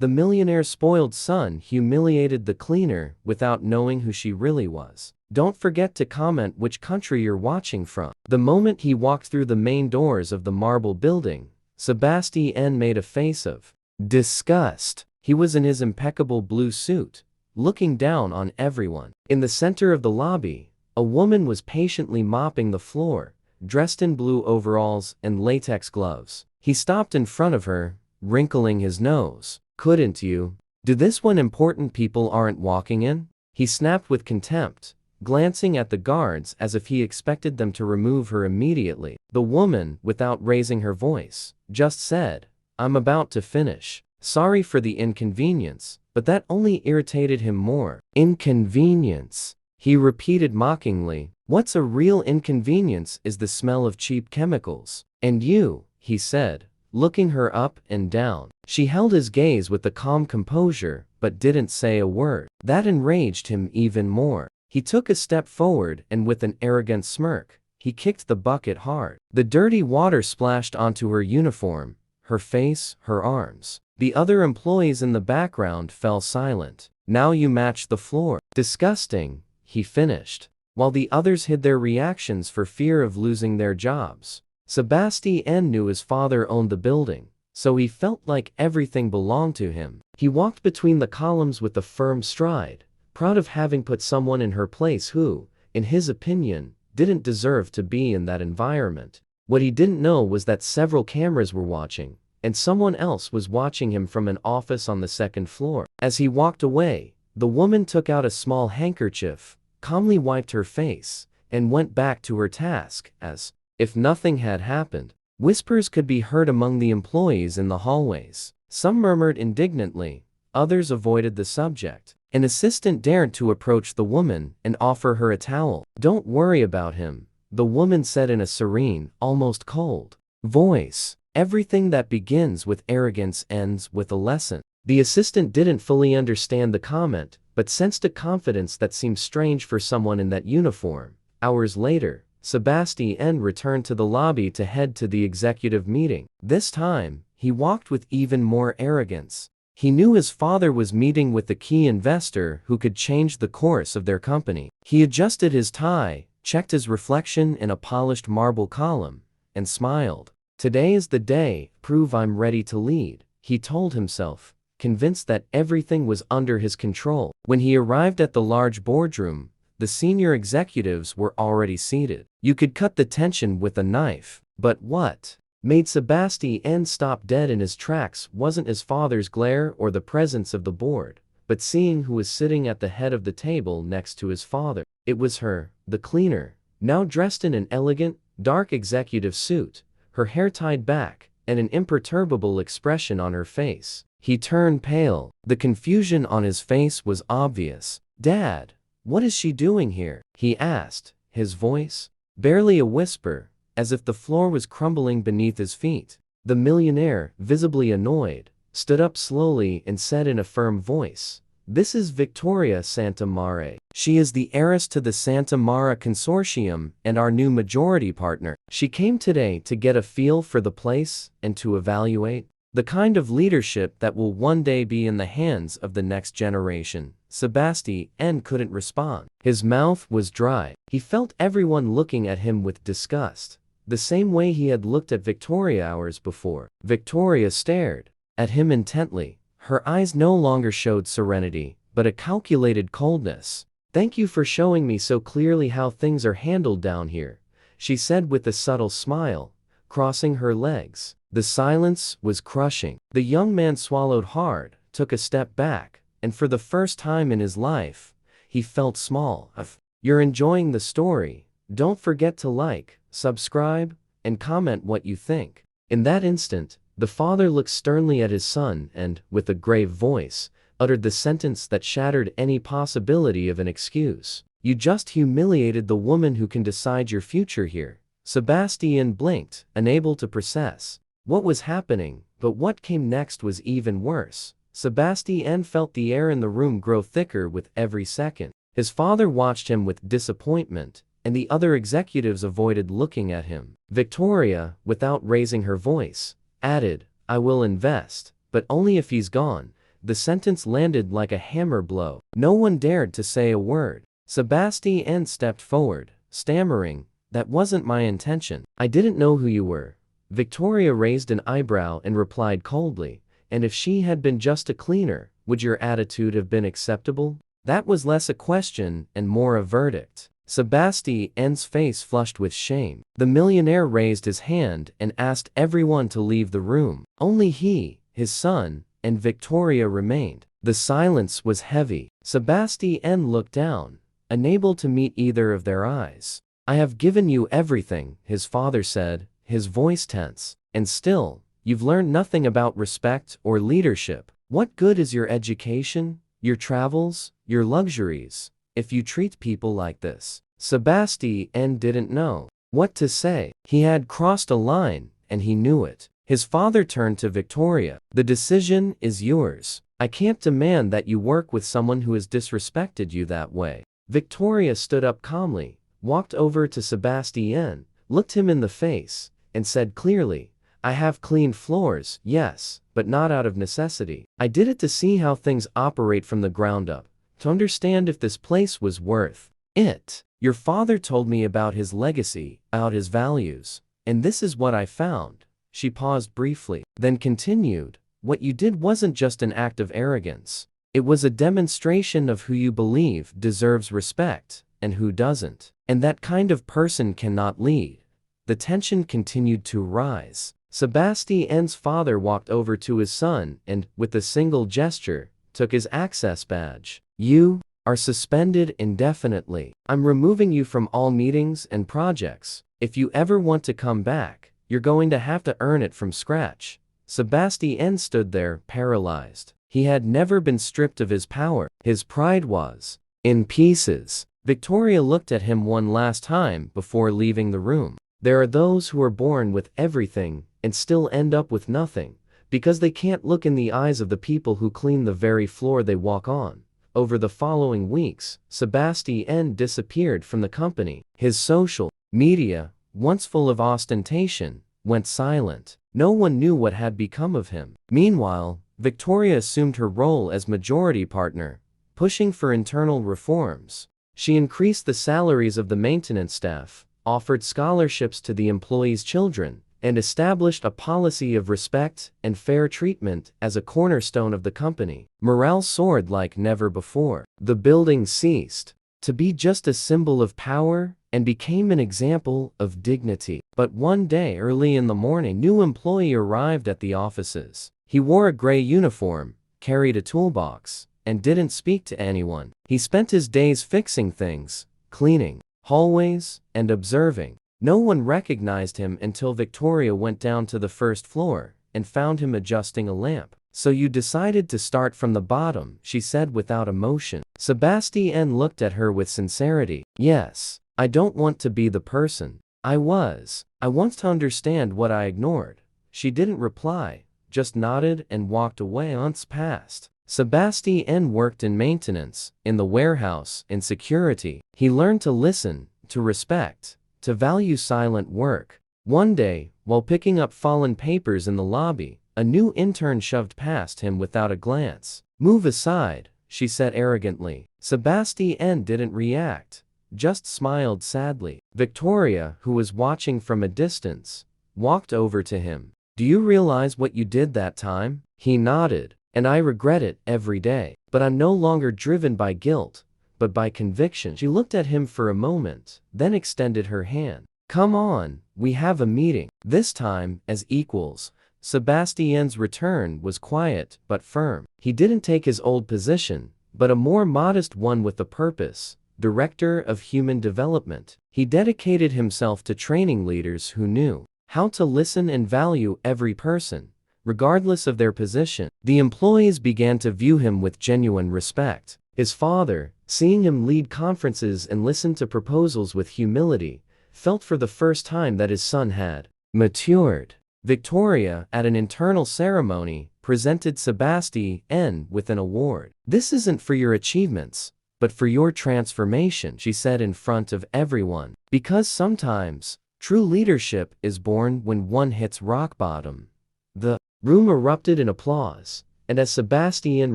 The millionaire's spoiled son humiliated the cleaner without knowing who she really was. Don't forget to comment which country you're watching from. The moment he walked through the main doors of the marble building, Sebastian made a face of disgust. He was in his impeccable blue suit, looking down on everyone. In the center of the lobby, a woman was patiently mopping the floor, dressed in blue overalls and latex gloves. He stopped in front of her, wrinkling his nose. "Couldn't you do this when important people aren't walking in?" he snapped with contempt, glancing at the guards as if he expected them to remove her immediately. The woman, without raising her voice, just said, "I'm about to finish. Sorry for the inconvenience," but that only irritated him more. "Inconvenience," he repeated mockingly. "What's a real inconvenience is the smell of cheap chemicals. And you," he said, looking her up and down. She held his gaze with a calm composure, but didn't say a word. That enraged him even more. He took a step forward and with an arrogant smirk, he kicked the bucket hard. The dirty water splashed onto her uniform, her face, her arms. The other employees in the background fell silent. "Now you match the floor." "Disgusting," he finished, while the others hid their reactions for fear of losing their jobs. Sebastian knew his father owned the building, so he felt like everything belonged to him. He walked between the columns with a firm stride, proud of having put someone in her place who, in his opinion, didn't deserve to be in that environment. What he didn't know was that several cameras were watching, and someone else was watching him from an office on the second floor. As he walked away, the woman took out a small handkerchief, calmly wiped her face, and went back to her task as if nothing had happened. Whispers could be heard among the employees in the hallways. Some murmured indignantly, others avoided the subject. An assistant dared to approach the woman and offer her a towel. "Don't worry about him," the woman said in a serene, almost cold voice. "Everything that begins with arrogance ends with a lesson." The assistant didn't fully understand the comment, but sensed a confidence that seemed strange for someone in that uniform. Hours later, Sebastian returned to the lobby to head to the executive meeting. This time, he walked with even more arrogance. He knew his father was meeting with the key investor who could change the course of their company. He adjusted his tie, checked his reflection in a polished marble column, and smiled. "Today is the day, prove I'm ready to lead," he told himself, convinced that everything was under his control. When he arrived at the large boardroom, the senior executives were already seated. You could cut the tension with a knife, but what made Sebastian stop dead in his tracks wasn't his father's glare or the presence of the board, but seeing who was sitting at the head of the table next to his father. It was her, the cleaner, now dressed in an elegant, dark executive suit, her hair tied back, and an imperturbable expression on her face. He turned pale. The confusion on his face was obvious. "Dad, what is she doing here?" he asked, his voice barely a whisper, as if the floor was crumbling beneath his feet. The millionaire, visibly annoyed, stood up slowly and said in a firm voice, "This is Victoria Santa Mare. She is the heiress to the Santa Mara Consortium and our new majority partner. She came today to get a feel for the place and to evaluate the kind of leadership that will one day be in the hands of the next generation." Sebastian couldn't respond. His mouth was dry. He felt everyone looking at him with disgust, the same way he had looked at Victoria hours before. Victoria stared at him intently. Her eyes no longer showed serenity, but a calculated coldness. "Thank you for showing me so clearly how things are handled down here," she said with a subtle smile, crossing her legs. The silence was crushing. The young man swallowed hard, took a step back, and for the first time in his life, he felt small. If you're enjoying the story, don't forget to like, subscribe, and comment what you think. In that instant, the father looked sternly at his son and, with a grave voice, uttered the sentence that shattered any possibility of an excuse. "You just humiliated the woman who can decide your future here." Sebastian blinked, unable to process what was happening, but what came next was even worse. Sebastian felt the air in the room grow thicker with every second. His father watched him with disappointment, and the other executives avoided looking at him. Victoria, without raising her voice, added, "I will invest, but only if he's gone." The sentence landed like a hammer blow. No one dared to say a word. Sebastian stepped forward, stammering, "That wasn't my intention. I didn't know who you were." Victoria raised an eyebrow and replied coldly, "And if she had been just a cleaner, would your attitude have been acceptable?" That was less a question and more a verdict. Sebastian's face flushed with shame. The millionaire raised his hand and asked everyone to leave the room. Only he, his son, and Victoria remained. The silence was heavy. Sebastian looked down, unable to meet either of their eyes. "I have given you everything," his father said, his voice tense. "And still, you've learned nothing about respect or leadership. What good is your education, your travels, your luxuries, if you treat people like this?" Sebastian didn't know what to say. He had crossed a line, and he knew it. His father turned to Victoria. "The decision is yours. I can't demand that you work with someone who has disrespected you that way." Victoria stood up calmly, walked over to Sebastian, looked him in the face, and said clearly, "I have cleaned floors, yes, but not out of necessity. I did it to see how things operate from the ground up, to understand if this place was worth it. Your father told me about his legacy, about his values, and this is what I found." She paused briefly, then continued, "What you did wasn't just an act of arrogance. It was a demonstration of who you believe deserves respect, and who doesn't. And that kind of person cannot lead." The tension continued to rise. Sebastian's father walked over to his son and, with a single gesture, took his access badge. "You are suspended indefinitely. I'm removing you from all meetings and projects. If you ever want to come back, you're going to have to earn it from scratch." Sebastian stood there, paralyzed. He had never been stripped of his power. His pride was in pieces. Victoria looked at him one last time before leaving the room. There are those who are born with everything and still end up with nothing, because they can't look in the eyes of the people who clean the very floor they walk on. Over the following weeks, Sebastian disappeared from the company. His social media, once full of ostentation, went silent. No one knew what had become of him. Meanwhile, Victoria assumed her role as majority partner, pushing for internal reforms. She increased the salaries of the maintenance staff, offered scholarships to the employees' children, and established a policy of respect and fair treatment as a cornerstone of the company. Morale soared like never before. The building ceased to be just a symbol of power and became an example of dignity. But one day early in the morning, a new employee arrived at the offices. He wore a gray uniform, carried a toolbox, and didn't speak to anyone. He spent his days fixing things, cleaning hallways, and observing. No one recognized him until Victoria went down to the first floor and found him adjusting a lamp. "So you decided to start from the bottom," she said without emotion. Sebastian looked at her with sincerity. "Yes, I don't want to be the person I was. I want to understand what I ignored." She didn't reply, just nodded and walked away. Months passed. Sebastian worked in maintenance, in the warehouse, in security. He learned to listen, to respect, to value silent work. One day, while picking up fallen papers in the lobby, a new intern shoved past him without a glance. "Move aside," she said arrogantly. Sebastian didn't react, just smiled sadly. Victoria, who was watching from a distance, walked over to him. "Do you realize what you did that time?" He nodded. "And I regret it every day. But I'm no longer driven by guilt, but by conviction." She looked at him for a moment, then extended her hand. "Come on, we have a meeting." This time, as equals. Sebastian's return was quiet but firm. He didn't take his old position, but a more modest one with a purpose: Director of Human Development. He dedicated himself to training leaders who knew how to listen and value every person, regardless of their position. The employees began to view him with genuine respect. His father, seeing him lead conferences and listen to proposals with humility, felt for the first time that his son had matured. Victoria, at an internal ceremony, presented Sebastian with an award. "This isn't for your achievements, but for your transformation," she said in front of everyone. Because sometimes, true leadership is born when one hits rock bottom. The room erupted in applause, And as Sebastian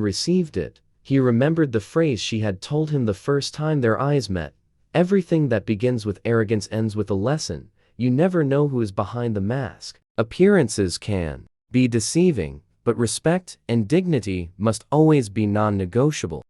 received it, he remembered the phrase she had told him the first time their eyes met. Everything that begins with arrogance ends with a lesson. You never know who is behind the mask. Appearances can be deceiving, but respect and dignity must always be non-negotiable.